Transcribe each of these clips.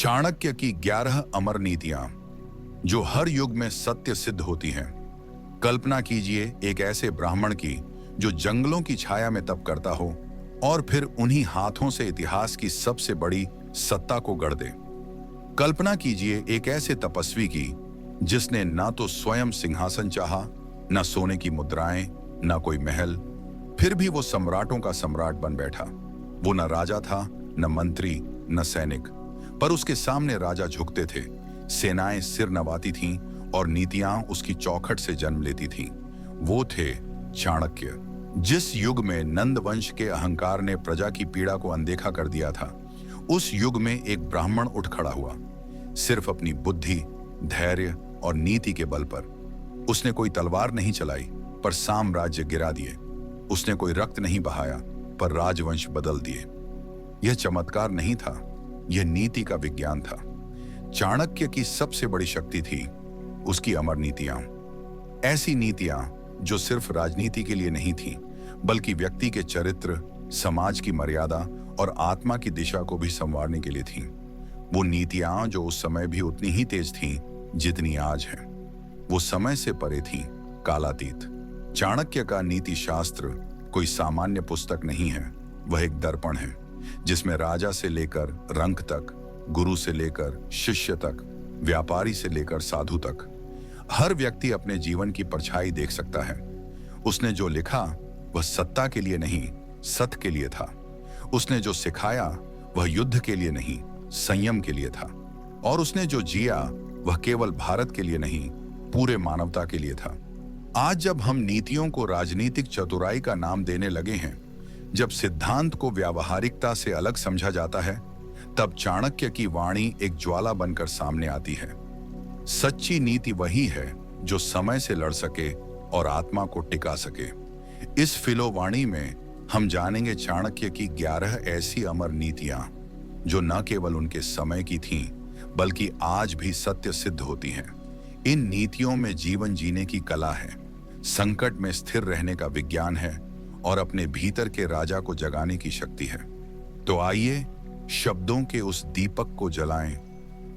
चाणक्य की 11 अमर नीतियां जो हर युग में सत्य सिद्ध होती हैं। कल्पना कीजिए एक ऐसे ब्राह्मण की जो जंगलों की छाया में तप करता हो और फिर उन्हीं हाथों से इतिहास की सबसे बड़ी सत्ता को गढ़ दे। कल्पना कीजिए एक ऐसे तपस्वी की जिसने ना तो स्वयं सिंहासन चाहा, ना सोने की मुद्राएं, ना कोई महल, फिर भी वो सम्राटों का सम्राट बन बैठा। वो न राजा था, न मंत्री, न सैनिक, पर उसके सामने राजा झुकते थे, सेनाएं सिर नवाती थीं और नीतियां उसकी चौखट से जन्म लेती थीं। वो थे चाणक्य। जिस युग में नंद वंश के अहंकार ने प्रजा की पीड़ा को अनदेखा कर दिया था, उस युग में एक ब्राह्मण उठ खड़ा हुआ, सिर्फ अपनी बुद्धि, धैर्य और नीति के बल पर। उसने कोई तलवार नहीं चलाई, पर साम्राज्य गिरा दिए। उसने कोई रक्त नहीं बहाया, पर राजवंश बदल दिए। यह चमत्कार नहीं था, यह नीति का विज्ञान था। चाणक्य की सबसे बड़ी शक्ति थी उसकी अमर नीतियां। ऐसी नीतियां जो सिर्फ राजनीति के लिए नहीं थीं, बल्कि व्यक्ति के चरित्र, समाज की मर्यादा और आत्मा की दिशा को भी संवारने के लिए थीं। वो नीतियां जो उस समय भी उतनी ही तेज थीं जितनी आज हैं। वो समय से परे थीं, कालातीत। चाणक्य का नीति शास्त्र कोई सामान्य पुस्तक नहीं है, वह एक दर्पण है जिसमें राजा से लेकर रंक तक, गुरु से लेकर शिष्य तक, व्यापारी से लेकर साधु तक, हर व्यक्ति अपने जीवन की परछाई देख सकता है। उसने जो लिखा वह सत्ता के लिए नहीं, सत्य के लिए था। उसने जो सिखाया वह युद्ध के लिए नहीं, संयम के लिए था। और उसने जो जिया वह केवल भारत के लिए नहीं, पूरे मानवता के लिए था। आज जब हम नीतियों को राजनीतिक चतुराई का नाम देने लगे हैं, जब सिद्धांत को व्यावहारिकता से अलग समझा जाता है, तब चाणक्य की वाणी एक ज्वाला बनकर सामने आती है। सच्ची नीति वही है जो समय से लड़ सके और आत्मा को टिका सके। इस फिलोवाणी में हम जानेंगे चाणक्य की 11 ऐसी अमर नीतियां जो न केवल उनके समय की थीं, बल्कि आज भी सत्य सिद्ध होती हैं। इन नीतियों में जीवन जीने की कला है, संकट में स्थिर रहने का विज्ञान है और अपने भीतर के राजा को जगाने की शक्ति है। तो आइए शब्दों के उस दीपक को जलाएं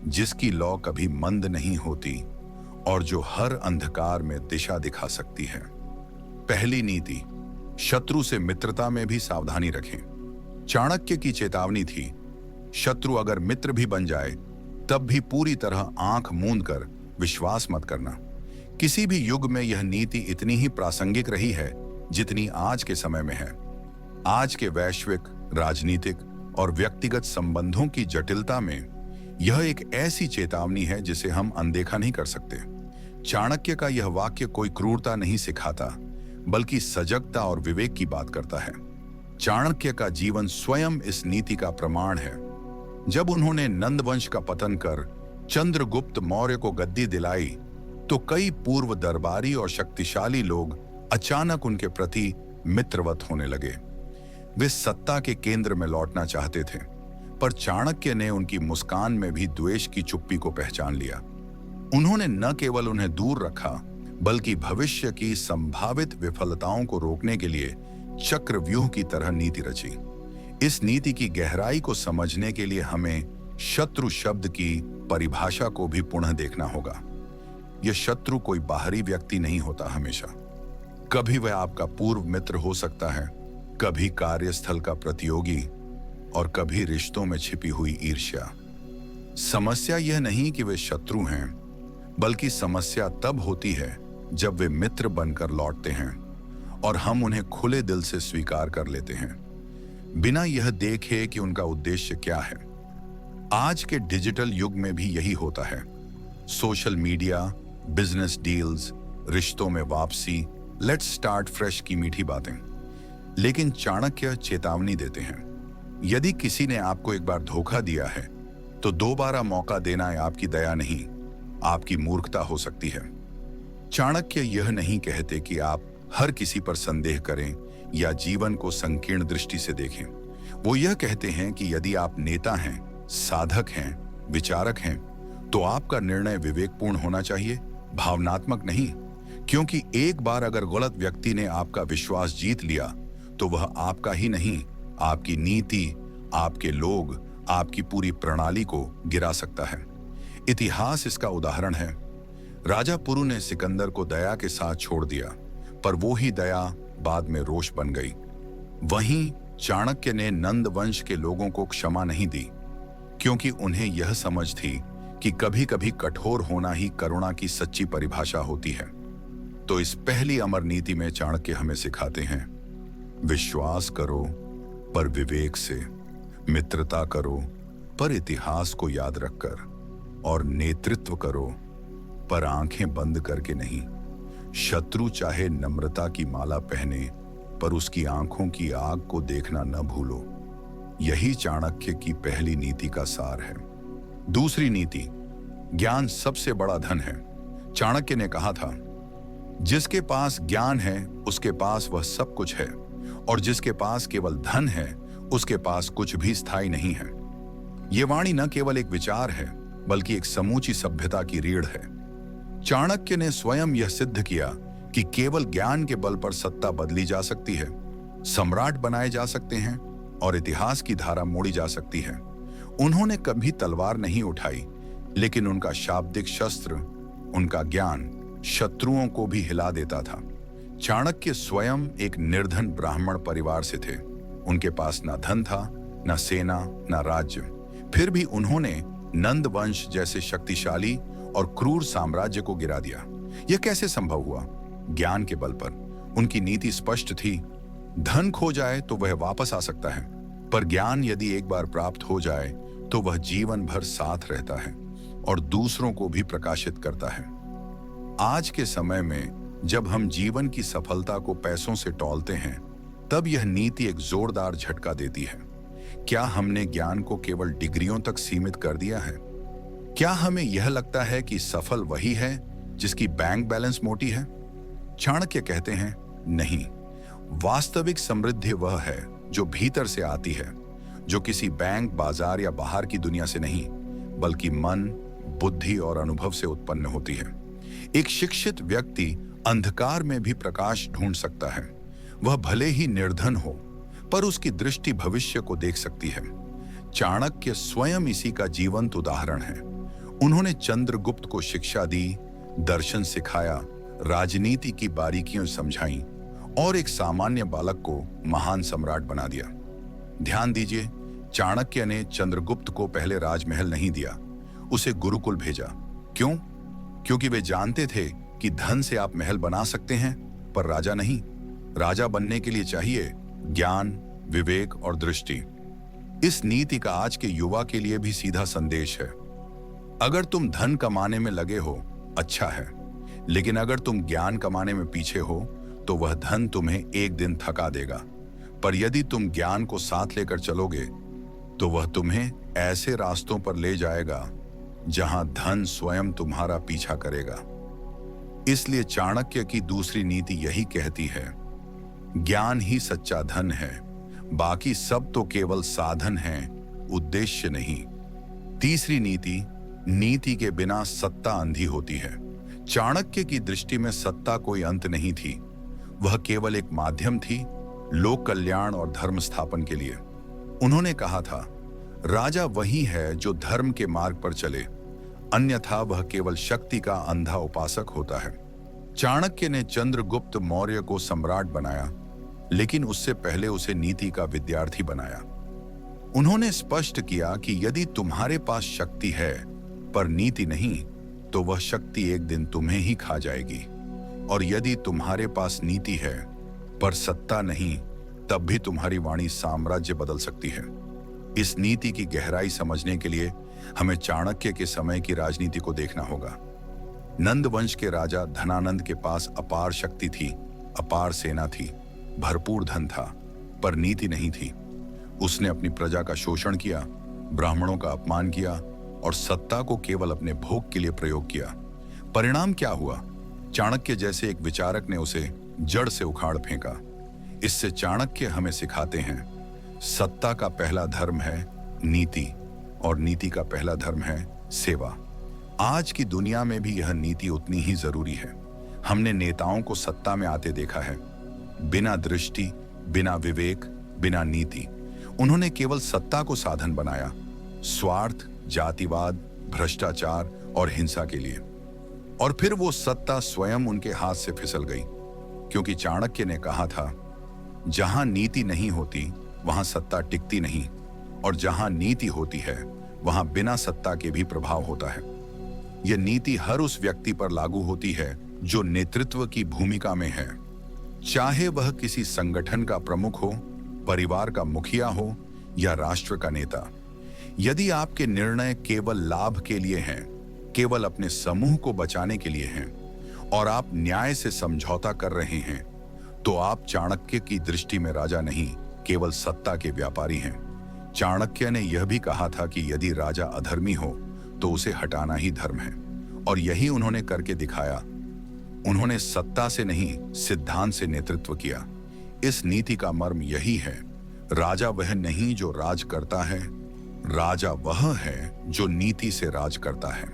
जिसकी लौ कभी मंद नहीं होती और जो हर अंधकार में दिशा दिखा सकती है। पहली नीति, शत्रु से मित्रता में भी सावधानी रखें। चाणक्य की चेतावनी थी, शत्रु अगर मित्र भी बन जाए तब भी पूरी तरह आंख मूंद कर विश्वास मत करना। किसी भी युग में यह नीति इतनी ही प्रासंगिक रही है जितनी आज के समय में है। आज के वैश्विक, राजनीतिक और व्यक्तिगत संबंधों की जटिलता में यह एक ऐसी चेतावनी है जिसे हम अनदेखा नहीं कर सकते। चाणक्य का यह वाक्य कोई क्रूरता नहीं सिखाता, बल्कि सजगता और विवेक की बात करता है। चाणक्य का जीवन स्वयं इस नीति का प्रमाण है। जब उन्होंने नंद वंश का पतन कर चंद्रगुप्त मौर्य को गद्दी दिलाई, तो कई पूर्व दरबारी और शक्तिशाली लोग अचानक उनके प्रति मित्रवत होने लगे। वे सत्ता के केंद्र में लौटना चाहते थे, पर चाणक्य ने उनकी मुस्कान में भी द्वेष की चुप्पी को पहचान लिया। उन्होंने न केवल उन्हें दूर रखा, बल्कि भविष्य की संभावित विफलताओं को रोकने के लिए चक्रव्यूह की तरह नीति रची। इस नीति की गहराई को समझने के लिए हमें शत्रु शब्द की परिभाषा को भी पुनः देखना होगा। यह शत्रु कोई बाहरी व्यक्ति नहीं होता। हमेशा कभी वह आपका पूर्व मित्र हो सकता है, कभी कार्यस्थल का प्रतियोगी और कभी रिश्तों में छिपी हुई ईर्ष्या। समस्या यह नहीं कि वे शत्रु हैं, बल्कि समस्या तब होती है जब वे मित्र बनकर लौटते हैं और हम उन्हें खुले दिल से स्वीकार कर लेते हैं, बिना यह देखे कि उनका उद्देश्य क्या है। आज के डिजिटल युग में भी यही होता है। सोशल मीडिया, बिजनेस डील्स, रिश्तों में वापसी, लेट्स स्टार्ट फ्रेश की मीठी बातें। लेकिन चाणक्य चेतावनी देते हैं, यदि किसी ने आपको एक बार धोखा दिया है तो दोबारा मौका देना आपकी दया नहीं, आपकी मूर्खता हो सकती है। चाणक्य यह नहीं कहते कि आप हर किसी पर संदेह करें या जीवन को संकीर्ण दृष्टि से देखें। वो यह कहते हैं कि यदि आप नेता हैं, साधक हैं, विचारक हैं, तो आपका निर्णय विवेकपूर्ण होना चाहिए, भावनात्मक नहीं। क्योंकि एक बार अगर गलत व्यक्ति ने आपका विश्वास जीत लिया तो वह आपका ही नहीं, आपकी नीति, आपके लोग, आपकी पूरी प्रणाली को गिरा सकता है। इतिहास इसका उदाहरण है। राजा पुरु ने सिकंदर को दया के साथ छोड़ दिया, पर वो ही दया बाद में रोष बन गई। वहीं चाणक्य ने नंद वंश के लोगों को क्षमा नहीं दी, क्योंकि उन्हें यह समझ थी कि कभी कभी कठोर होना ही करुणा की सच्ची परिभाषा होती है। तो इस पहली अमर नीति में चाणक्य हमें सिखाते हैं, विश्वास करो पर विवेक से, मित्रता करो पर इतिहास को याद रखकर, और नेतृत्व करो पर आंखें बंद करके नहीं। शत्रु चाहे नम्रता की माला पहने, पर उसकी आंखों की आग को देखना न भूलो। यही चाणक्य की पहली नीति का सार है। दूसरी नीति, ज्ञान सबसे बड़ा धन है। चाणक्य ने कहा था, जिसके पास ज्ञान है उसके पास वह सब कुछ है, और जिसके पास केवल धन है उसके पास कुछ भी स्थायी नहीं है। यह वाणी न केवल एक विचार है, बल्कि एक समूची सभ्यता की रीढ़ है। चाणक्य ने स्वयं यह सिद्ध किया कि केवल ज्ञान के बल पर सत्ता बदली जा सकती है, सम्राट बनाए जा सकते हैं और इतिहास की धारा मोड़ी जा सकती है। उन्होंने कभी तलवार नहीं उठाई, लेकिन उनका शाब्दिक शस्त्र, उनका ज्ञान शत्रुओं को भी हिला देता था। चाणक्य स्वयं एक निर्धन ब्राह्मण परिवार से थे। उनके पास ना धन था, ना सेना, ना राज्य। फिर भी उन्होंने नंद वंश जैसे शक्तिशाली और क्रूर साम्राज्य को गिरा दिया। यह कैसे संभव हुआ? ज्ञान के बल पर। उनकी नीति स्पष्ट थी, धन खो जाए तो वह वापस आ सकता है, पर ज्ञान यदि एक बार प्राप्त हो जाए तो वह जीवन भर साथ रहता है और दूसरों को भी प्रकाशित करता है। आज के समय में जब हम जीवन की सफलता को पैसों से तौलते हैं, तब यह नीति एक जोरदार झटका देती है। क्या हमने ज्ञान को केवल डिग्रियों तक सीमित कर दिया है? क्या हमें यह लगता है कि सफल वही है जिसकी बैंक बैलेंस मोटी है? चाणक्य कहते हैं, नहीं, वास्तविक समृद्धि वह है जो भीतर से आती है, जो किसी बैंक, बाजार या बाहर की दुनिया से नहीं, बल्कि मन, बुद्धि और अनुभव से उत्पन्न होती है। एक शिक्षित व्यक्ति अंधकार में भी प्रकाश ढूंढ सकता है। वह भले ही निर्धन हो, पर उसकी दृष्टि भविष्य को देख सकती है। चाणक्य स्वयं इसी का जीवंत उदाहरण है। उन्होंने चंद्रगुप्त को शिक्षा दी, दर्शन सिखाया, राजनीति की बारीकियां समझाई और एक सामान्य बालक को महान सम्राट बना दिया। ध्यान दीजिए, चाणक्य ने चंद्रगुप्त को पहले राजमहल नहीं दिया, उसे गुरुकुल भेजा। क्यों? क्योंकि वे जानते थे कि धन से आप महल बना सकते हैं, पर राजा नहीं। राजा बनने के लिए चाहिए ज्ञान, विवेक और दृष्टि। इस नीति का आज के युवा के लिए भी सीधा संदेश है। अगर तुम धन कमाने में लगे हो, अच्छा है, लेकिन अगर तुम ज्ञान कमाने में पीछे हो तो वह धन तुम्हें एक दिन थका देगा। पर यदि तुम ज्ञान को साथ लेकर चलोगे तो वह तुम्हें ऐसे रास्तों पर ले जाएगा जहां धन स्वयं तुम्हारा पीछा करेगा। इसलिए चाणक्य की दूसरी नीति यही कहती है, ज्ञान ही सच्चा धन है, बाकी सब तो केवल साधन हैं, उद्देश्य नहीं। तीसरी नीति, नीति के बिना सत्ता अंधी होती है। चाणक्य की दृष्टि में सत्ता कोई अंत नहीं थी, वह केवल एक माध्यम थी लोक कल्याण और धर्म स्थापन के लिए। उन्होंने कहा था, राजा वही है जो धर्म के मार्ग पर चले, अन्यथा वह केवल शक्ति का अंधा उपासक होता है। चाणक्य ने चंद्रगुप्त मौर्य को सम्राट बनाया, लेकिन उससे पहले उसे नीति का विद्यार्थी बनाया। उन्होंने स्पष्ट किया कि यदि तुम्हारे पास शक्ति है पर नीति नहीं, तो वह शक्ति एक दिन तुम्हें ही खा जाएगी, और यदि तुम्हारे पास नीति है पर सत्ता नहीं, तब भी तुम्हारी वाणी साम्राज्य बदल सकती है। इस नीति की गहराई समझने के लिए हमें चाणक्य के समय की राजनीति को देखना होगा। नंद वंश के राजा धनानंद के पास अपार शक्ति थी, अपार सेना थी, भरपूर धन था, पर नीति नहीं थी। उसने अपनी प्रजा का शोषण किया, ब्राह्मणों का अपमान किया और सत्ता को केवल अपने भोग के लिए प्रयोग किया। परिणाम क्या हुआ? चाणक्य जैसे एक विचारक ने उसे जड़ से उखाड़ फेंका। इससे चाणक्य हमें सिखाते हैं, सत्ता का पहला धर्म है नीति, और नीति का पहला धर्म है सेवा। आज की दुनिया में भी यह नीति उतनी ही जरूरी है। हमने नेताओं को सत्ता में आते देखा है, बिना दृष्टि, बिना विवेक, बिना नीति। उन्होंने केवल सत्ता को साधन बनाया स्वार्थ, जातिवाद, भ्रष्टाचार और हिंसा के लिए। और फिर वो सत्ता स्वयं उनके हाथ से फिसल गई, क्योंकि चाणक्य ने कहा था, जहां नीति नहीं होती वहां सत्ता टिकती नहीं, और जहां नीति होती है वहां बिना सत्ता के भी प्रभाव होता है। यह नीति हर उस व्यक्ति पर लागू होती है जो नेतृत्व की भूमिका में है, चाहे वह किसी संगठन का प्रमुख हो, परिवार का मुखिया हो या राष्ट्र का नेता। यदि आपके निर्णय केवल लाभ के लिए हैं, केवल अपने समूह को बचाने के लिए हैं, और आप न्याय से समझौता कर रहे हैं, तो आप चाणक्य की दृष्टि में राजा नहीं, केवल सत्ता के व्यापारी हैं। चाणक्य ने यह भी कहा था कि यदि राजा अधर्मी हो तो उसे हटाना ही धर्म है, और यही उन्होंने करके दिखाया। उन्होंने सत्ता से नहीं, सिद्धांत से नेतृत्व किया। इस नीति का मर्म यही है, राजा वह नहीं जो राज करता है, राजा वह है जो नीति से राज करता है।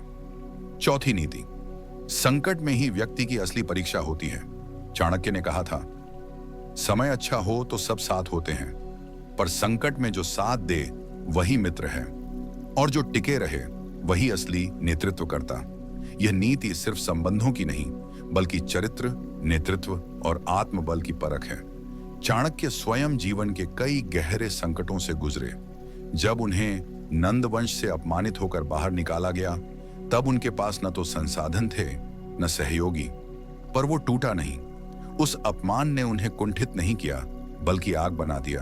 चौथी नीति, संकट में ही व्यक्ति की असली परीक्षा होती है। चाणक्य ने कहा था, समय अच्छा हो तो सब साथ होते हैं, पर संकट में जो साथ दे वही मित्र है, और जो टिके रहे वही असली नेतृत्व करता। यह नीति सिर्फ संबंधों की नहीं, बल्कि चरित्र, नेतृत्व और आत्मबल की परख है। चाणक्य स्वयं जीवन के कई गहरे संकटों से गुजरे। जब उन्हें नंदवंश से अपमानित होकर बाहर निकाला गया, तब उनके पास न तो संसाधन थे न सहयोगी, पर वो टूटा नहीं। उस अपमान ने उन्हें कुंठित नहीं किया, बल्कि आग बना दिया,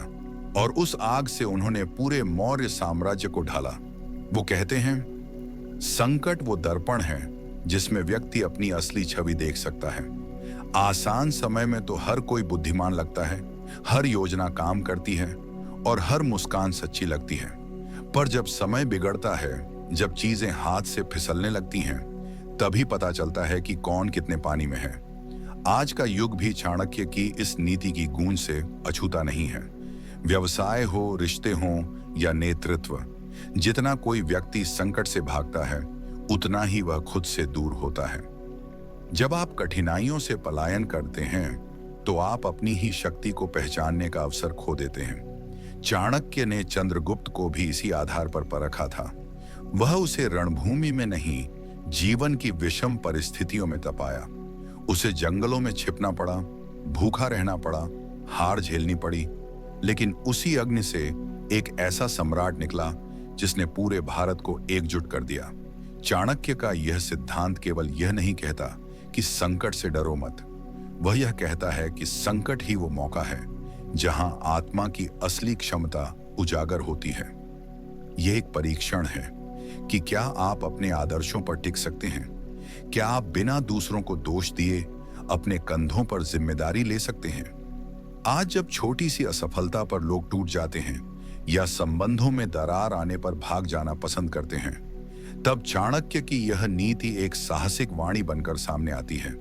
और उस आग से उन्होंने पूरे मौर्य साम्राज्य को ढाला। वो कहते हैं, संकट वो दर्पण है जिसमें व्यक्ति अपनी असली छवि देख सकता है। आसान समय में तो हर कोई बुद्धिमान लगता है, हर योजना काम करती है और हर मुस्कान सच्ची लगती है। पर जब समय बिगड़ता है, जब चीजें हाथ से फिसलने लगती हैं, तभी पता चलता है कि कौन कितने पानी में है। आज का युग भी चाणक्य की इस नीति की गूंज से अछूता नहीं है। व्यवसाय हो, रिश्ते हों या नेतृत्व, जितना कोई व्यक्ति संकट से भागता है, उतना ही वह खुद से दूर होता है। जब आप कठिनाइयों से पलायन करते हैं, तो आप अपनी ही शक्ति को पहचानने का अवसर खो देते हैं। चाणक्य ने चंद्रगुप्त को भी इसी आधार पर परखा था। वह उसे रणभूमि में नहीं, जीवन की विषम परिस्थितियों में तपाया। उसे जंगलों में छिपना पड़ा, भूखा रहना पड़ा, हार झेलनी पड़ी, लेकिन उसी अग्नि से एक ऐसा सम्राट निकला जिसने पूरे भारत को एकजुट कर दिया। चाणक्य का यह सिद्धांत केवल यह नहीं कहता कि संकट से डरो मत, वह यह कहता है कि संकट ही वो मौका है जहां आत्मा की असली क्षमता उजागर होती है। यह एक परीक्षण है कि क्या आप अपने आदर्शों पर टिक सकते हैं, क्या आप बिना दूसरों को दोष दिए अपने कंधों पर जिम्मेदारी ले सकते हैं। आज जब छोटी सी असफलता पर लोग टूट जाते हैं या संबंधों में दरार आने पर भाग जाना पसंद करते हैं, तब चाणक्य की यह नीति एक साहसिक वाणी बनकर सामने आती है।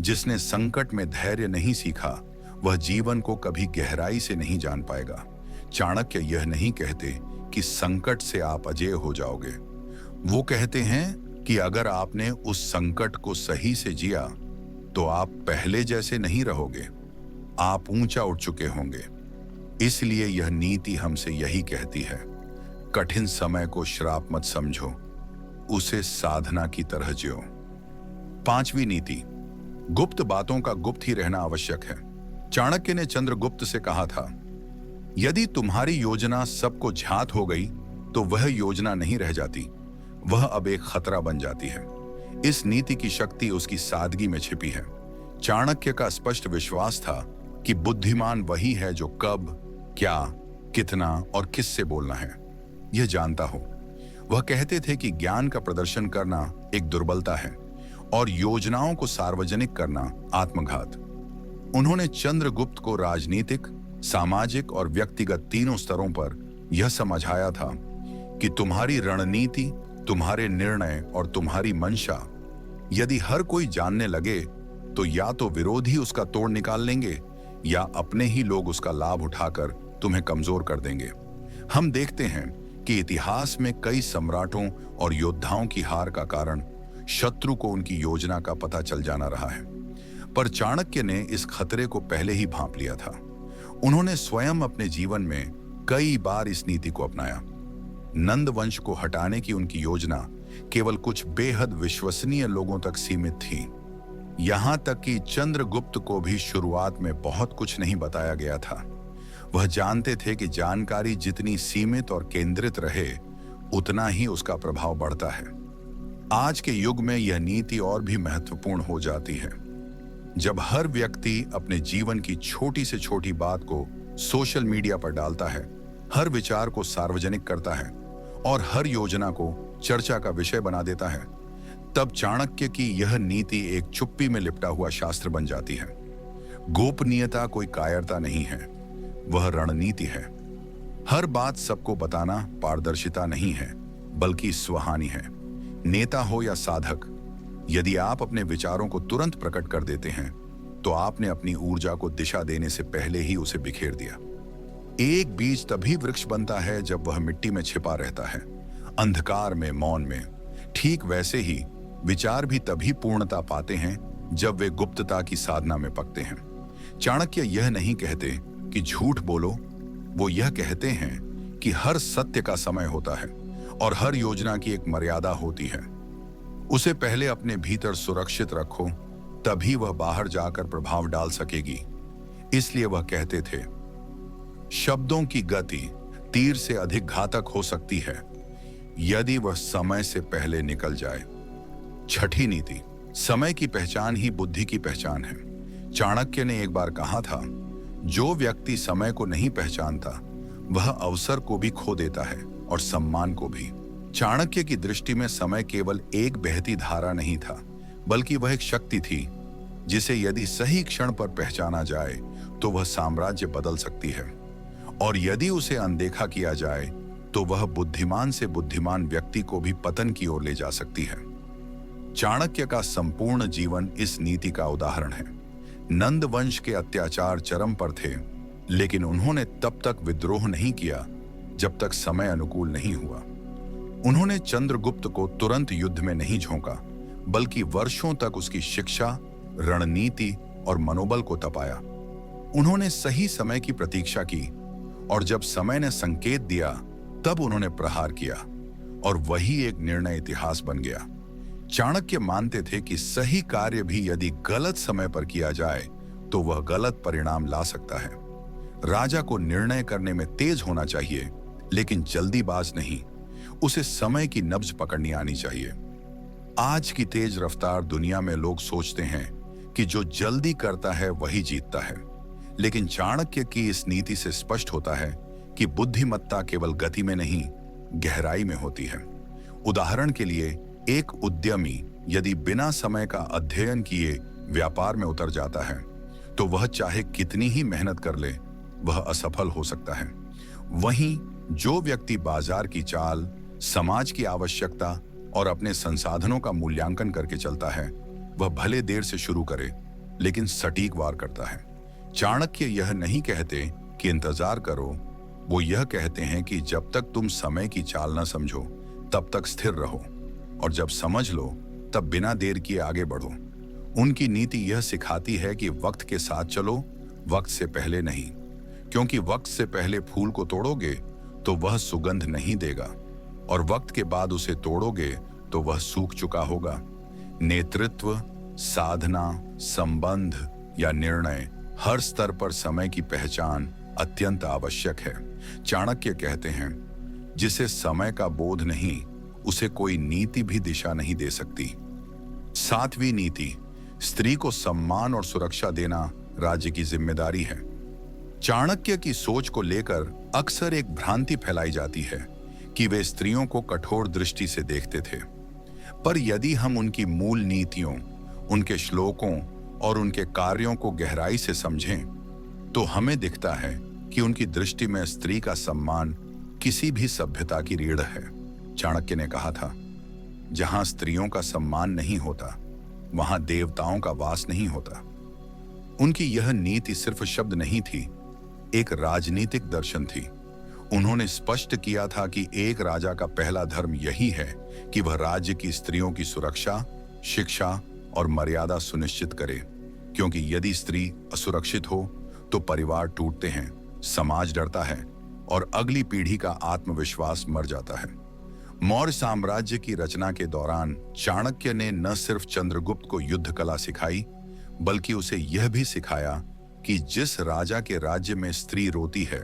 जिसने संकट में धैर्य नहीं सीखा, वह जीवन को कभी गहराई से नहीं जान पाएगा। चाणक्य यह नहीं कहते कि संकट से आप अजेय हो जाओगे। वो कहते हैं कि अगर आपने उस संकट को सही से जिया, तो आप पहले जैसे नहीं रहोगे, आप ऊंचा उठ चुके होंगे। इसलिए यह नीति हमसे यही कहती है, कठिन समय को श्राप मत समझो, उसे साधना की तरह जियो। पांचवी नीति, गुप्त बातों का गुप्त ही रहना आवश्यक है। चाणक्य ने चंद्रगुप्त से कहा था, यदि तुम्हारी योजना सबको झात हो गई, तो वह योजना नहीं रह जाती, वह अब एक खतरा बन जाती है। इस नीति की शक्ति उसकी सादगी में छिपी है। चाणक्य का स्पष्ट विश्वास था कि बुद्धिमान वही है जो कब, क्या, कितना और किससे बोलना है यह जानता हो। वह कहते थे कि ज्ञान का प्रदर्शन करना एक दुर्बलता है और योजनाओं को सार्वजनिक करना आत्मघात। उन्होंने चंद्रगुप्त को राजनीतिक, सामाजिक और व्यक्तिगत तीनों स्तरों पर यह समझाया था कि तुम्हारी रणनीति, तुम्हारे निर्णय और तुम्हारी मंशा यदि हर कोई जानने लगे, तो या तो विरोधी उसका तोड़ निकाल लेंगे या अपने ही लोग उसका लाभ उठाकर तुम्हें कमजोर कर देंगे। हम देखते हैं कि इतिहास में कई सम्राटों और योद्धाओं की हार का कारण शत्रु को उनकी योजना का पता चल जाना रहा है। पर चाणक्य ने इस खतरे को पहले ही भांप लिया था। उन्होंने स्वयं अपने जीवन में कई बार इस नीति को अपनाया। नंद वंश को हटाने की उनकी योजना केवल कुछ बेहद विश्वसनीय लोगों तक सीमित थी। यहां तक कि चंद्रगुप्त को भी शुरुआत में बहुत कुछ नहीं बताया गया था। वह जानते थे कि जानकारी जितनी सीमित और केंद्रित रहे, उतना ही उसका प्रभाव बढ़ता है। आज के युग में यह नीति और भी महत्वपूर्ण हो जाती है। जब हर व्यक्ति अपने जीवन की छोटी से छोटी बात को सोशल मीडिया पर डालता है, हर विचार को सार्वजनिक करता है और हर योजना को चर्चा का विषय बना देता है, तब चाणक्य की यह नीति एक चुप्पी में लिपटा हुआ शास्त्र बन जाती है। गोपनीयता कोई कायरता नहीं है, वह रणनीति है। हर बात सबको बताना पारदर्शिता नहीं है, बल्कि स्वहानि है। नेता हो या साधक, यदि आप अपने विचारों को तुरंत प्रकट कर देते हैं, तो आपने अपनी ऊर्जा को दिशा देने से पहले ही उसे बिखेर दिया। एक बीज तभी वृक्ष बनता है जब वह मिट्टी में छिपा रहता है, अंधकार में, मौन में। ठीक वैसे ही विचार भी तभी पूर्णता पाते हैं जब वे गुप्तता की साधना में पकते हैं। चाणक्य यह नहीं कहते कि झूठ बोलो, वो यह कहते हैं कि हर सत्य का समय होता है और हर योजना की एक मर्यादा होती है। उसे पहले अपने भीतर सुरक्षित रखो, तभी वह बाहर जाकर प्रभाव डाल सकेगी। इसलिए वह कहते थे, शब्दों की गति तीर से अधिक घातक हो सकती है यदि वह समय से पहले निकल जाए। छठी नीति, समय की पहचान ही बुद्धि की पहचान है। चाणक्य ने एक बार कहा था, जो व्यक्ति समय को नहीं पहचानता, वह अवसर को भी खो देता है और सम्मान को भी। चाणक्य की दृष्टि में समय केवल एक बहती धारा नहीं था, बल्कि वह एक शक्ति थी जिसे यदि सही क्षण पर पहचाना जाए तो वह साम्राज्य बदल सकती है, और यदि उसे अनदेखा किया जाए तो वह बुद्धिमान से बुद्धिमान व्यक्ति को भी पतन की ओर ले जा सकती है। चाणक्य का संपूर्ण जीवन इस नीति का उदाहरण है। नंद वंश के अत्याचार चरम पर थे, लेकिन उन्होंने तब तक विद्रोह नहीं किया जब तक समय अनुकूल नहीं हुआ। उन्होंने चंद्रगुप्त को तुरंत युद्ध में नहीं झोंका, बल्कि वर्षों तक उसकी शिक्षा, रणनीति और मनोबल को तपाया। उन्होंने सही समय की प्रतीक्षा की, और जब समय ने संकेत दिया तब उन्होंने प्रहार किया, और वही एक निर्णय इतिहास बन गया। चाणक्य मानते थे कि सही कार्य भी यदि गलत समय पर किया जाए तो वह गलत परिणाम ला सकता है। राजा को निर्णय करने में तेज होना चाहिए, लेकिन जल्दीबाज नहीं। उसे समय की नब्ज पकड़नी आनी चाहिए। आज की तेज रफ्तार दुनिया में लोग सोचते हैं कि जो जल्दी करता है वही जीतता है, लेकिन चाणक्य की इस नीति से स्पष्ट होता है कि बुद्धिमत्ता केवल गति में नहीं, गहराई में होती है। उदाहरण के लिए, एक उद्यमी यदि बिना समय का अध्ययन किए व्यापार में उतर जाता है, तो वह चाहे कितनी ही मेहनत कर ले, वह असफल हो सकता है। वहीं जो व्यक्ति बाजार की चाल, समाज की आवश्यकता और अपने संसाधनों का मूल्यांकन करके चलता है, वह भले देर से शुरू करे, लेकिन सटीक वार करता है। चाणक्य यह नहीं कहते कि इंतजार करो, वो यह कहते हैं कि जब तक तुम समय की चाल न समझो, तब तक स्थिर रहो, और जब समझ लो तब बिना देर किए आगे बढ़ो। उनकी नीति यह सिखाती है कि वक्त के साथ चलो, वक्त से पहले नहीं, क्योंकि वक्त से पहले फूल को तोड़ोगे तो वह सुगंध नहीं देगा, और वक्त के बाद उसे तोड़ोगे तो वह सूख चुका होगा। नेतृत्व, साधना, संबंध या निर्णय, हर स्तर पर समय की पहचान अत्यंत आवश्यक है। चाणक्य कहते हैं, जिसे समय का बोध नहीं, उसे कोई नीति भी दिशा नहीं दे सकती। सातवीं नीति, स्त्री को सम्मान और सुरक्षा देना राज्य की जिम्मेदारी है। चाणक्य की सोच को लेकर अक्सर एक भ्रांति फैलाई जाती है कि वे स्त्रियों को कठोर दृष्टि से देखते थे, पर यदि हम उनकी मूल नीतियों, उनके श्लोकों और उनके कार्यों को गहराई से समझें, तो हमें दिखता है कि उनकी दृष्टि में स्त्री का सम्मान किसी भी सभ्यता की रीढ़ है। चाणक्य ने कहा था, जहां स्त्रियों का सम्मान नहीं होता, वहां देवताओं का वास नहीं होता। उनकी यह नीति सिर्फ शब्द नहीं थी, एक राजनीतिक दर्शन थी। उन्होंने स्पष्ट किया था कि एक राजा का पहला धर्म यही है कि वह राज्य की स्त्रियों की सुरक्षा, शिक्षा और मर्यादा सुनिश्चित करे, क्योंकि यदि स्त्री असुरक्षित हो तो परिवार टूटते हैं, समाज डरता है और अगली पीढ़ी का आत्मविश्वास मर जाता है। मौर्य साम्राज्य की रचना के दौरान चाणक्य ने न सिर्फ चंद्रगुप्त को युद्ध कला सिखाई, बल्कि उसे यह भी सिखाया कि जिस राजा के राज्य में स्त्री रोती है,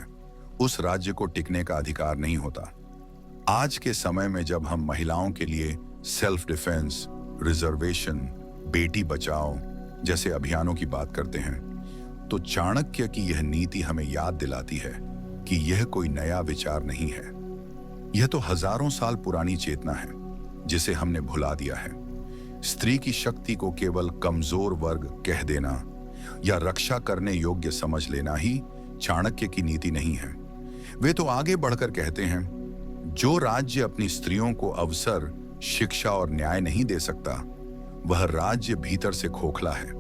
उस राज्य को टिकने का अधिकार नहीं होता। आज के समय में जब हम महिलाओं के लिए self defence, reservation, Beti Bachao जैसे अभियानों की बात करते हैं, तो चाणक्य की यह नीति हमें याद दिलाती है कि यह कोई नया विचार नहीं है। यह तो हजारों साल पुरानी चेतना है जिसे हमने भुला दिया है। स्त्री की शक्ति को केवल कमजोर वर्ग कह देना या रक्षा करने योग्य समझ लेना ही चाणक्य की नीति नहीं है। वे तो आगे बढ़कर कहते हैं, जो राज्य अपनी स्त्रियों को अवसर, शिक्षा और न्याय नहीं दे सकता, वह राज्य भीतर से खोखला है।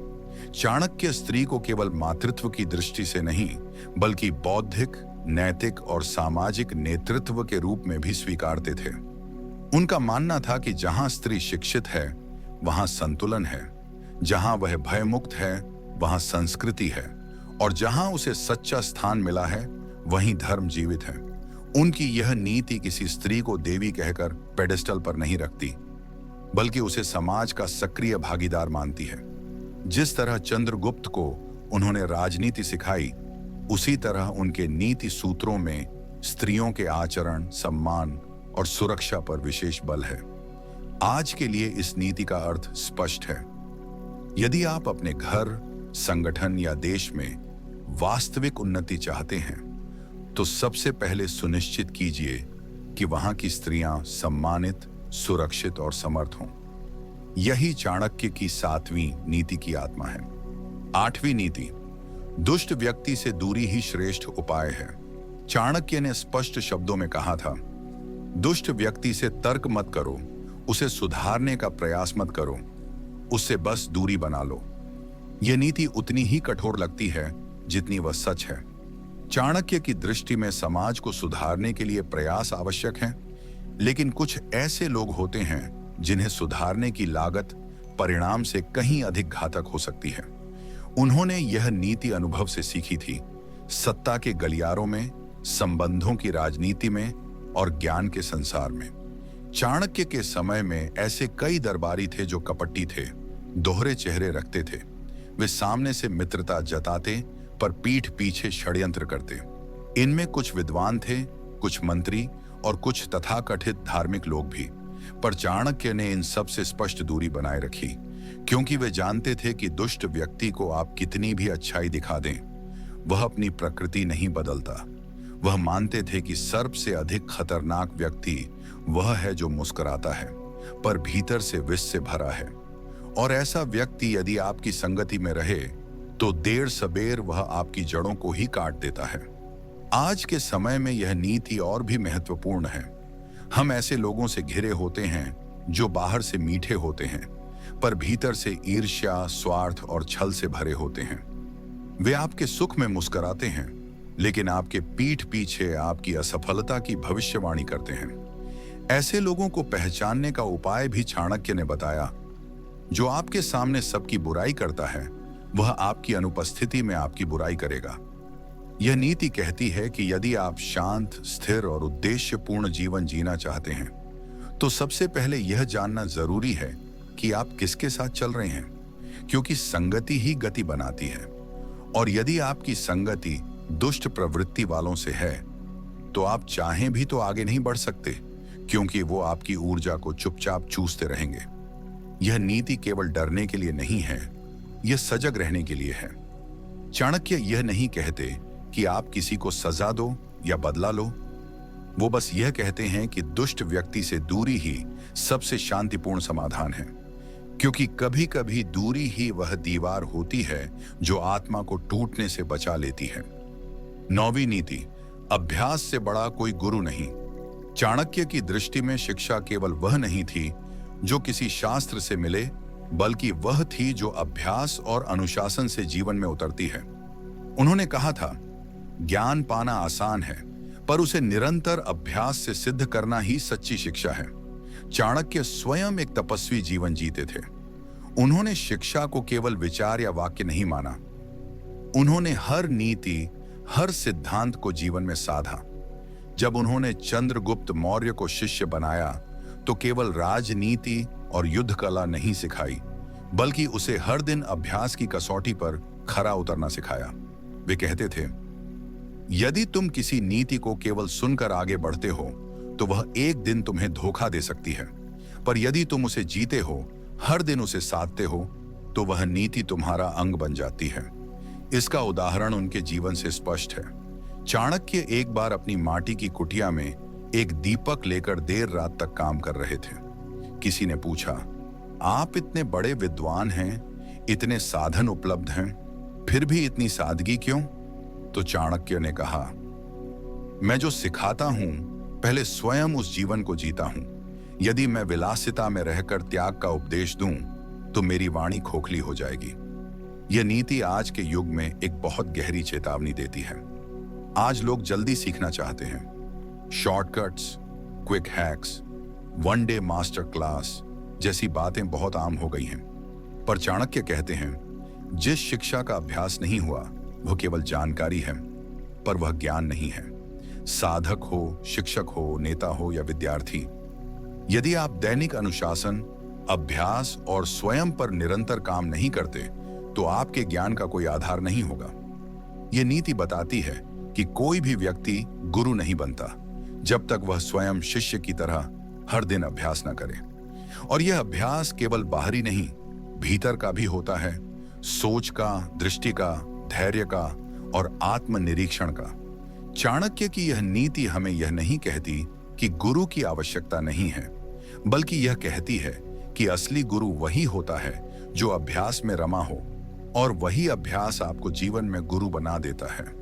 चाणक्य स्त्री को केवल मातृत्व की दृष्टि से नहीं, बल्कि बौद्धिक, नैतिक और सामाजिक नेतृत्व के रूप में भी स्वीकारते थे। उनका मानना था कि जहां स्त्री शिक्षित है, वहां संतुलन है, जहां वह भयमुक्त है, वहां संस्कृति है, और जहां उसे सच्चा स्थान मिला है, वहीं धर्म जीवित है। उनकी यह नीति किसी स्त्री को देवी कहकर पेडेस्टल पर नहीं रखती, बल्कि उसे समाज का सक्रिय भागीदार मानती है। जिस तरह चंद्रगुप्त को उन्होंने राजनीति सिखाई, उसी तरह उनके नीति सूत्रों में स्त्रियों के आचरण, सम्मान और सुरक्षा पर विशेष बल है। आज के लिए इस नीति का अर्थ स्पष्ट है। यदि आप अपने घर, संगठन या देश में वास्तविक उन्नति चाहते हैं, तो सबसे पहले सुनिश्चित कीजिए कि वहां की स्त्रियां सम्मानित, सुरक्षित और समर्थ हों। यही चाणक्य की 7वीं नीति की आत्मा है। 8वीं नीति, दुष्ट व्यक्ति से दूरी ही श्रेष्ठ उपाय है। चाणक्य ने स्पष्ट शब्दों में कहा था, दुष्ट व्यक्ति से तर्क मत करो, उसे सुधारने का प्रयास मत करो, उससे बस दूरी बना लो। यह नीति उतनी ही कठोर लगती है जितनी वह सच है। चाणक्य की दृष्टि में समाज को सुधारने के लिए प्रयास आवश्यक है, लेकिन कुछ ऐसे लोग होते हैं जिन्हें सुधारने की लागत परिणाम से कहीं अधिक घातक हो सकती है। उन्होंने यह नीति अनुभव से सीखी थी, सत्ता के गलियारों में, संबंधों की राजनीति में और ज्ञान के संसार में। चाणक्य के समय में ऐसे कई दरबारी थे जो कपटी थे, दोहरे चेहरे रखते थे। वे सामने से मित्रता जताते, पर पीठ पीछे षड्यंत्र करते। इनमें कुछ विद्वान थे, कुछ मंत्री और कुछ तथाकथित धार्मिक लोग भी। पर चाणक्य ने इन सब से स्पष्ट दूरी बनाए रखी, क्योंकि वे जानते थे कि दुष्ट व्यक्ति को आप कितनी भी अच्छाई दिखा दें, वह अपनी प्रकृति नहीं बदलता। वह मानते थे कि सर्प से अधिक खतरनाक व्यक्ति वह है जो मुस्कुराता है, पर भीतर से विष से भरा है। और ऐसा व्यक्ति यदि आपकी संगति में रहे, तो देर सबेर वह आपकी जड़ों को ही काट देता है। आज के समय में यह नीति और भी महत्वपूर्ण है। हम ऐसे लोगों से घिरे होते हैं जो बाहर से मीठे होते हैं, पर भीतर से ईर्ष्या, स्वार्थ और छल से भरे होते हैं। वे आपके सुख में मुस्कुराते हैं, लेकिन आपके पीठ पीछे आपकी असफलता की भविष्यवाणी करते हैं। ऐसे लोगों को पहचानने का उपाय भी चाणक्य ने बताया। जो आपके सामने सबकी बुराई करता है, वह आपकी अनुपस्थिति में आपकी बुराई करेगा। यह नीति कहती है कि यदि आप शांत, स्थिर और उद्देश्यपूर्ण जीवन जीना चाहते हैं, तो सबसे पहले यह जानना जरूरी है कि आप किसके साथ चल रहे हैं, क्योंकि संगति ही गति बनाती है। और यदि आपकी संगति दुष्ट प्रवृत्ति वालों से है, तो आप चाहें भी तो आगे नहीं बढ़ सकते, क्योंकि वो आपकी ऊर्जा को चुपचाप चूसते रहेंगे। यह नीति केवल डरने के लिए नहीं है, यह सजग रहने के लिए है। चाणक्य यह नहीं कहते कि आप किसी को सजा दो या बदला लो। वो बस यह कहते हैं कि दुष्ट व्यक्ति से दूरी ही सबसे शांतिपूर्ण समाधान है, क्योंकि कभी कभी दूरी ही वह दीवार होती है जो आत्मा को टूटने से बचा लेती है। 9वीं नीति, अभ्यास से बड़ा कोई गुरु नहीं। चाणक्य की दृष्टि में शिक्षा केवल वह नहीं थी जो किसी शास्त्र से मिले, बल्कि वह थी जो अभ्यास और अनुशासन से जीवन में उतरती है। उन्होंने कहा था, ज्ञान पाना आसान है, पर उसे निरंतर अभ्यास से सिद्ध करना ही सच्ची शिक्षा है। चाणक्य स्वयं एक तपस्वी जीवन जीते थे। उन्होंने शिक्षा को केवल विचार या वाक्य नहीं माना। उन्होंने हर नीति, हर सिद्धांत को जीवन में साधा। जब उन्होंने चंद्रगुप्त मौर्य को शिष्य बनाया तो केवल राजनीति और युद्ध कला नहीं सिखाई, बल्कि उसे हर दिन अभ्यास की कसौटी पर खरा उतरना सिखाया। वे कहते थे, यदि तुम किसी नीति को केवल सुनकर आगे बढ़ते हो तो वह एक दिन तुम्हें धोखा दे सकती है, पर यदि तुम उसे जीते हो, हर दिन उसे साधते हो, तो वह नीति तुम्हारा अंग बन जाती है। इसका उदाहरण उनके जीवन से स्पष्ट है। चाणक्य एक बार अपनी माटी की कुटिया में एक दीपक लेकर देर रात तक काम कर रहे थे। किसी ने पूछा, आप इतने बड़े विद्वान हैं, इतने साधन उपलब्ध हैं, फिर भी इतनी सादगी क्यों? तो चाणक्य ने कहा, मैं जो सिखाता हूं, पहले स्वयं उस जीवन को जीता हूं। यदि मैं विलासिता में रहकर त्याग का उपदेश दूं, तो मेरी वाणी खोखली हो जाएगी। यह नीति आज के युग में एक बहुत गहरी चेतावनी देती है। आज लोग जल्दी सीखना चाहते हैं। Shortcuts, quick hacks, one day master class जैसी बातें बहुत आम हो गई हैं। पर चाणक्य कहते हैं, जिस शिक्षा का अभ्यास नहीं हुआ वह केवल जानकारी है, पर वह ज्ञान नहीं है। साधक हो, शिक्षक हो, नेता हो या विद्यार्थी, यदि आप दैनिक अनुशासन, अभ्यास और स्वयं पर निरंतर काम नहीं करते तो आपके ज्ञान का कोई आधार नहीं होगा। यह नीति बताती है कि कोई भी व्यक्ति गुरु नहीं बनता जब तक वह स्वयं शिष्य की तरह हर दिन अभ्यास न करे। और यह अभ्यास केवल बाहरी नहीं, भीतर का भी होता है। सोच का, दृष्टि का, धैर्य का और आत्मनिरीक्षण का। चाणक्य की यह नीति हमें यह नहीं कहती कि गुरु की आवश्यकता नहीं है, बल्कि यह कहती है कि असली गुरु वही होता है जो अभ्यास में रमा हो, और वही अभ्यास आपको जीवन में गुरु बना देता है।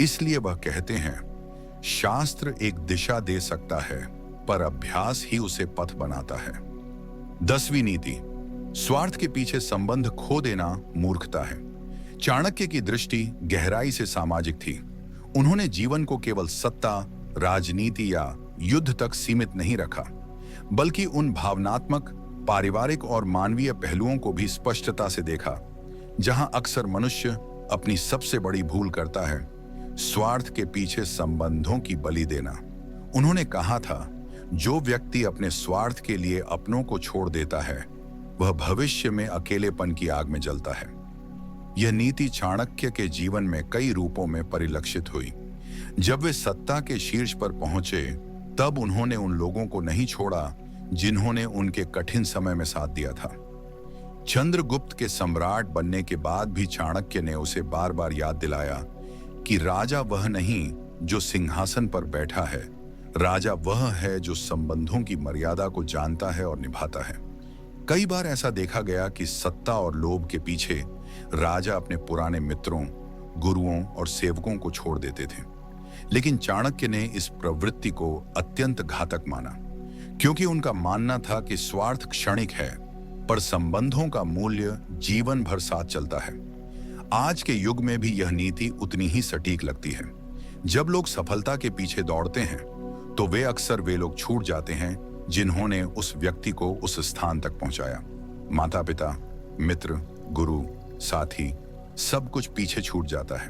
इसलिए वह कहते हैं, शास्त्र एक दिशा दे सकता है, पर अभ्यास ही उसे पथ बनाता है। 10वीं नीति, स्वार्थ के पीछे संबंध खो देना मूर्खता है। चाणक्य की दृष्टि गहराई से सामाजिक थी। उन्होंने जीवन को केवल सत्ता, राजनीति या युद्ध तक सीमित नहीं रखा, बल्कि उन भावनात्मक, पारिवारिक और मानवीय पहलुओं को भी स्पष्टता से देखा, जहां अक्सर मनुष्य अपनी सबसे बड़ी भूल करता है, स्वार्थ के पीछे संबंधों की बलि देना। उन्होंने कहा था, जो व्यक्ति अपने स्वार्थ के लिए अपनों को छोड़ देता है, वह भविष्य में अकेलेपन की आग में जलता है। यह नीति चाणक्य के जीवन में कई रूपों में परिलक्षित हुई। जब वे सत्ता के शीर्ष पर पहुंचे, तब उन्होंने उन लोगों को नहीं छोड़ा जिन्होंने उनके कठिन समय में साथ दिया था। चंद्रगुप्त के सम्राट बनने के बाद भी चाणक्य ने उसे बार बार याद दिलाया कि राजा वह नहीं जो सिंहासन पर बैठा है, राजा वह है जो संबंधों की मर्यादा को जानता है और निभाता है। कई बार ऐसा देखा गया कि सत्ता और लोभ के पीछे राजा अपने पुराने मित्रों, गुरुओं और सेवकों को छोड़ देते थे। लेकिन चाणक्य ने इस प्रवृत्ति को अत्यंत घातक माना, क्योंकि उनका मानना था कि स्वार्थ क्षणिक है, पर संबंधों का मूल्य जीवन भर साथ चलता है। आज के युग में भी यह नीति उतनी ही सटीक लगती है। जब लोग सफलता के पीछे दौड़ते हैं, तो वे अक्सर वे लोग छूट जाते हैं जिन्होंने उस व्यक्ति को उस स्थान तक पहुंचाया। माता पिता, मित्र, गुरु, साथी, सब कुछ पीछे छूट जाता है,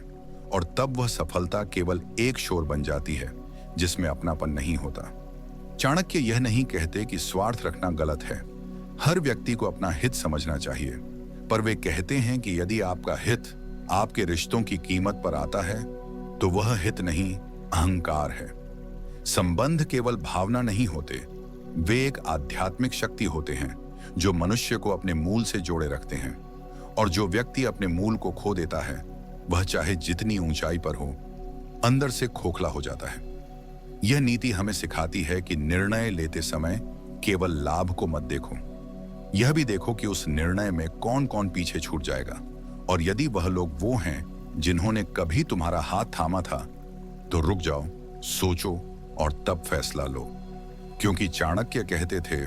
और तब वह सफलता केवल एक शोर बन जाती है जिसमें अपनापन नहीं होता। चाणक्य यह नहीं कहते कि स्वार्थ रखना गलत है। हर व्यक्ति को अपना हित समझना चाहिए, पर वे कहते हैं कि यदि आपका हित आपके रिश्तों की कीमत पर आता है, तो वह हित नहीं, अहंकार है। संबंध केवल भावना नहीं होते, वे एक आध्यात्मिक शक्ति होते हैं जो मनुष्य को अपने मूल से जोड़े रखते हैं। और जो व्यक्ति अपने मूल को खो देता है, वह चाहे जितनी ऊंचाई पर हो, अंदर से खोखला हो जाता है। यह नीति हमें सिखाती है कि निर्णय लेते समय केवल लाभ को मत देखो, यह भी देखो कि उस निर्णय में कौन कौन पीछे छूट जाएगा। और यदि वह लोग वो हैं जिन्होंने कभी तुम्हारा हाथ थामा था, तो रुक जाओ, सोचो और तब फैसला लो। क्योंकि चाणक्य कहते थे,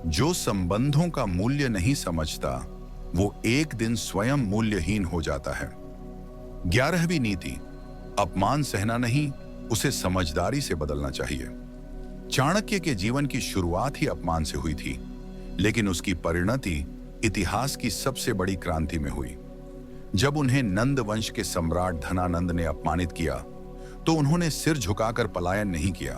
जो संबंधों का मूल्य नहीं समझता, वो एक दिन स्वयं मूल्यहीन हो जाता है। 11वीं नीति, अपमान सहना नहीं, उसे समझदारी से बदलना चाहिए। चाणक्य के जीवन की शुरुआत ही अपमान से हुई थी, लेकिन उसकी परिणति इतिहास की सबसे बड़ी क्रांति में हुई। जब उन्हें नंद वंश के सम्राट धनानंद ने अपमानित किया, तो उन्होंने सिर झुकाकर पलायन नहीं किया,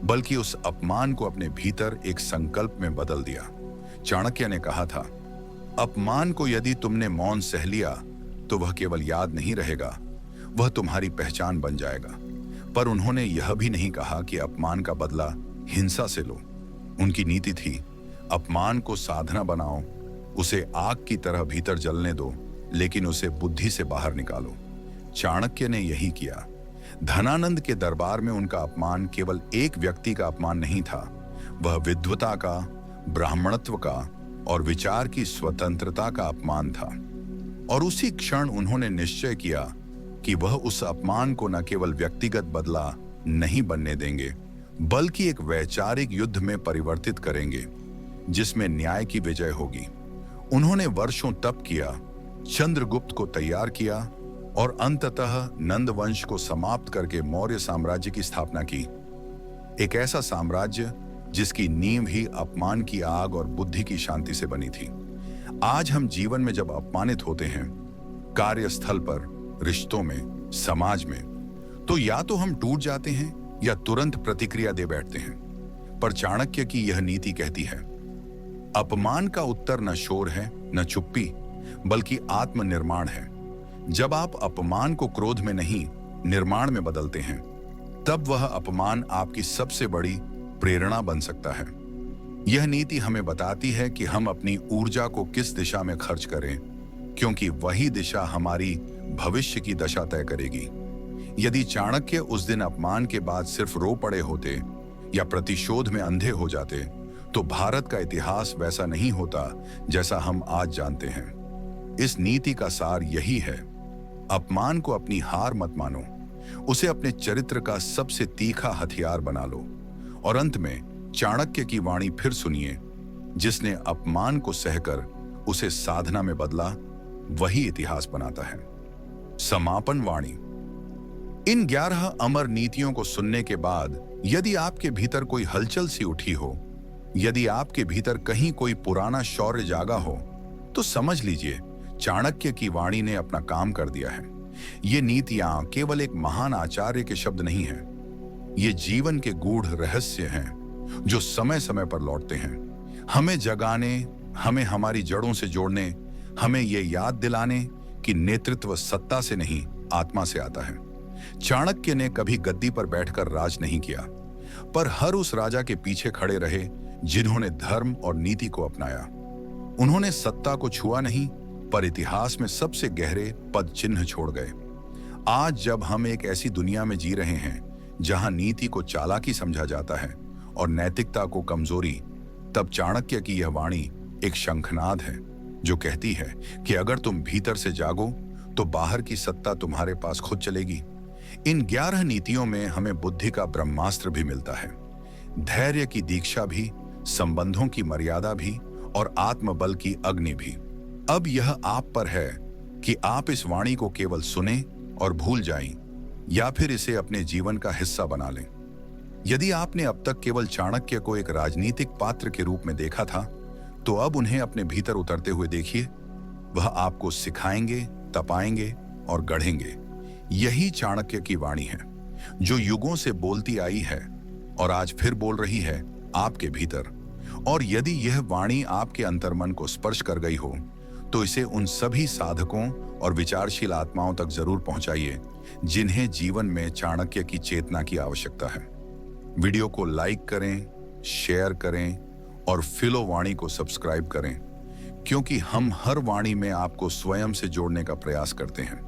बल्कि उस अपमान को अपने भीतर एक संकल्प में बदल दिया। चाणक्य ने कहा था, अपमान को यदि तुमने मौन सह लिया तो वह केवल याद नहीं रहेगा, वह तुम्हारी पहचान बन जाएगा। पर उन्होंने यह भी नहीं कहा कि अपमान का बदला हिंसा से लो। उनकी नीति थी, अपमान को साधना बनाओ, उसे आग की तरह भीतर जलने दो, लेकिन उसे बुद्धि से बाहर निकालो। चाणक्य ने यही किया। धनानंद के दरबार में उनका अपमान केवल एक व्यक्ति का अपमान नहीं था, वह विद्वता का, ब्राह्मणत्व का और विचार की स्वतंत्रता का अपमान था। और उसी क्षण उन्होंने निश्चय किया कि वह उस अपमान को न केवल व्यक्तिगत बदला नहीं बनने देंगे, बल्कि एक वैचारिक युद्ध में परिवर्तित करेंगे, जिसमें न्याय की विजय होगी। उन्होंने वर्षों तप किया, चंद्रगुप्त को तैयार किया और अंततः नंद वंश को समाप्त करके मौर्य साम्राज्य की स्थापना की। एक ऐसा साम्राज्य जिसकी नींव ही अपमान की आग और बुद्धि की शांति से बनी थी। आज हम जीवन में जब अपमानित होते हैं, कार्यस्थल पर, रिश्तों में, समाज में, तो या तो हम टूट जाते हैं या तुरंत प्रतिक्रिया दे बैठते हैं। पर चाणक्य की यह नीति कहती है, अपमान का उत्तर न शोर है, न चुप्पी, बल्कि आत्मनिर्माण है। जब आप अपमान को क्रोध में नहीं, निर्माण में बदलते हैं, तब वह अपमान आपकी सबसे बड़ी प्रेरणा बन सकता है। यह नीति हमें बताती है कि हम अपनी ऊर्जा को किस दिशा में खर्च करें, क्योंकि वही दिशा हमारी भविष्य की दशा तय करेगी। यदि चाणक्य उस दिन अपमान के बाद सिर्फ रो पड़े होते या प्रतिशोध में अंधे हो जाते, तो भारत का इतिहास वैसा नहीं होता जैसा हम आज जानते हैं। इस नीति का सार यही है, अपमान को अपनी हार मत मानो, उसे अपने चरित्र का सबसे तीखा हथियार बना लो। और अंत में चाणक्य की वाणी फिर सुनिए, जिसने अपमान को सहकर उसे साधना में बदला, वही इतिहास बनाता है। समापन वाणी। इन 11 अमर नीतियों को सुनने के बाद यदि आपके भीतर कोई हलचल सी उठी हो, यदि आपके भीतर कहीं कोई पुराना शौर्य जागा हो, तो समझ लीजिए चाणक्य की वाणी ने अपना काम कर दिया है। ये नीतियां केवल एक महान आचार्य के शब्द नहीं हैं, ये जीवन के गूढ़ रहस्य हैं जो समय समय पर लौटते हैं, हमें जगाने, हमें हमारी जड़ों से जोड़ने, हमें ये याद दिलाने कि नेतृत्व सत्ता से नहीं, आत्मा से आता है। चाणक्य ने कभी गद्दी पर बैठकर राज नहीं किया, पर हर उस राजा के पीछे खड़े रहे जिन्होंने धर्म और नीति को अपनाया। उन्होंने सत्ता को छुआ नहीं, पर इतिहास में सबसे गहरे पद चिन्ह छोड़ गए। आज जब हम एक ऐसी दुनिया में जी रहे हैं जहां नीति को चालाकी समझा जाता है और नैतिकता को कमजोरी, तब चाणक्य की यह वाणी एक शंखनाद है जो कहती है कि अगर तुम भीतर से जागो तो बाहर की सत्ता तुम्हारे पास खुद चलेगी। इन 11 नीतियों में हमें बुद्धि का ब्रह्मास्त्र भी मिलता है, धैर्य की दीक्षा भी, संबंधों की मर्यादा भी और आत्मबल की अग्नि भी। अब यह आप पर है कि आप इस वाणी को केवल सुने और भूल जाएं, या फिर इसे अपने जीवन का हिस्सा बना लें। यदि आपने अब तक केवल चाणक्य को एक राजनीतिक पात्र के रूप में देखा था, तो अब उन्हें अपने भीतर उतरते हुए देखिए। वह आपको सिखाएंगे, तपाएंगे और गढ़ेंगे। यही चाणक्य की वाणी है जो युगों से बोलती आई है और आज फिर बोल रही है आपके भीतर। और यदि यह वाणी आपके अंतर्मन को स्पर्श कर गई हो, तो इसे उन सभी साधकों और विचारशील आत्माओं तक जरूर पहुंचाइए जिन्हें जीवन में चाणक्य की चेतना की आवश्यकता है। वीडियो को लाइक करें, शेयर करें और फिलो वाणी को सब्सक्राइब करें, क्योंकि हम हर वाणी में आपको स्वयं से जोड़ने का प्रयास करते हैं।